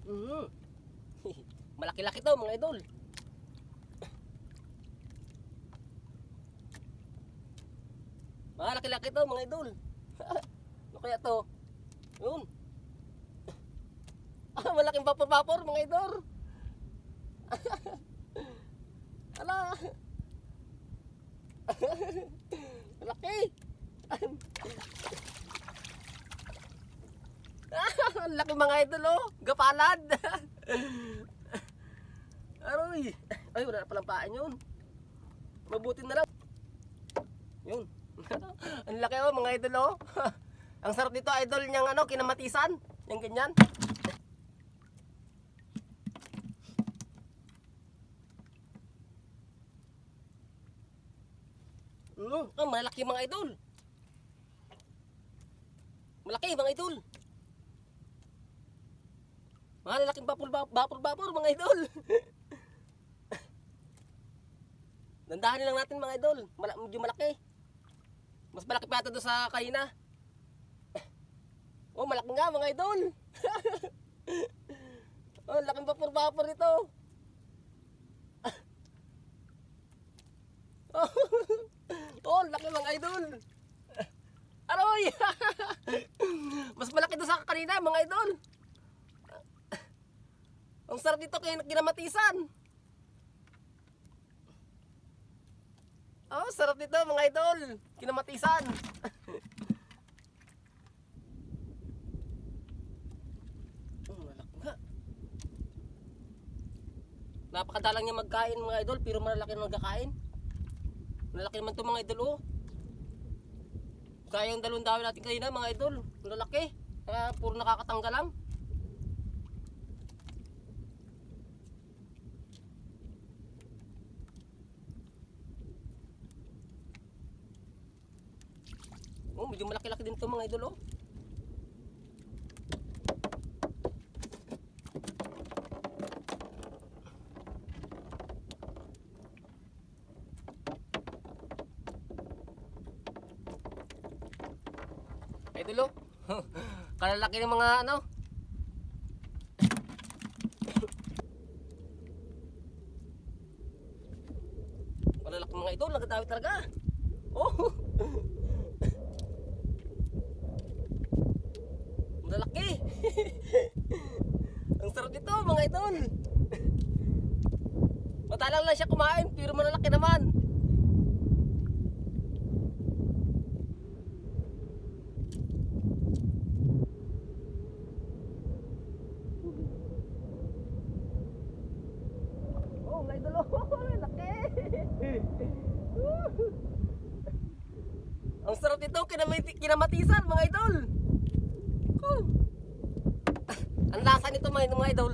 Mm. Malaki-laki to mga idol. Malaki-laki to mga idol. Ano kaya to? Yun. Malaking vapor-vapor mga idol. Ala. Malaki. Ang laki mga idol oh. Gapalad. Aroy. Ay, wala na palang pain yun. Mabuti na lang. Yun. Ang laki oh mga idol oh. Ang sarap dito idol niyang ano, kinamatisan. Yung ganyan. Malaki mga idol. Malaki mga idol. Malalaking vapor mga idol. Dandahanin lang natin mga idol. Medyo malaki. Mas malaki pa ito doon sa kaina. Oh, malaki nga mga idol. Oh, laking vapor ito. Oh, laki mga idol. Aroy. Mas malaki doon sa kanina mga idol. Ang sarap dito kinamatisan. Oh, sarap dito mga idol. Kinamatisan. Malaki nga. Napakadalang niya magkain mga idol, pero malalaki na magkakain. Malalaki naman ito mga idol oh. Kaya yung dalawang dami natin kanina mga idol. Malalaki. Kaya puro nakakatanggal lang. Oh, medyo malaki-laki din ito mga idol oh. Idol oh. Kalalaki ng mga ano. Malalaki mga idol, nagdadami talaga. Oh. Malalaki. Ang sarap nito mga idol. Matalang lang siya kumain pero malalaki naman. Oh mga idol, oh, laki. Ang sarap nito kinamatisan mga idol. Oh. Ang lasa nito mga idol.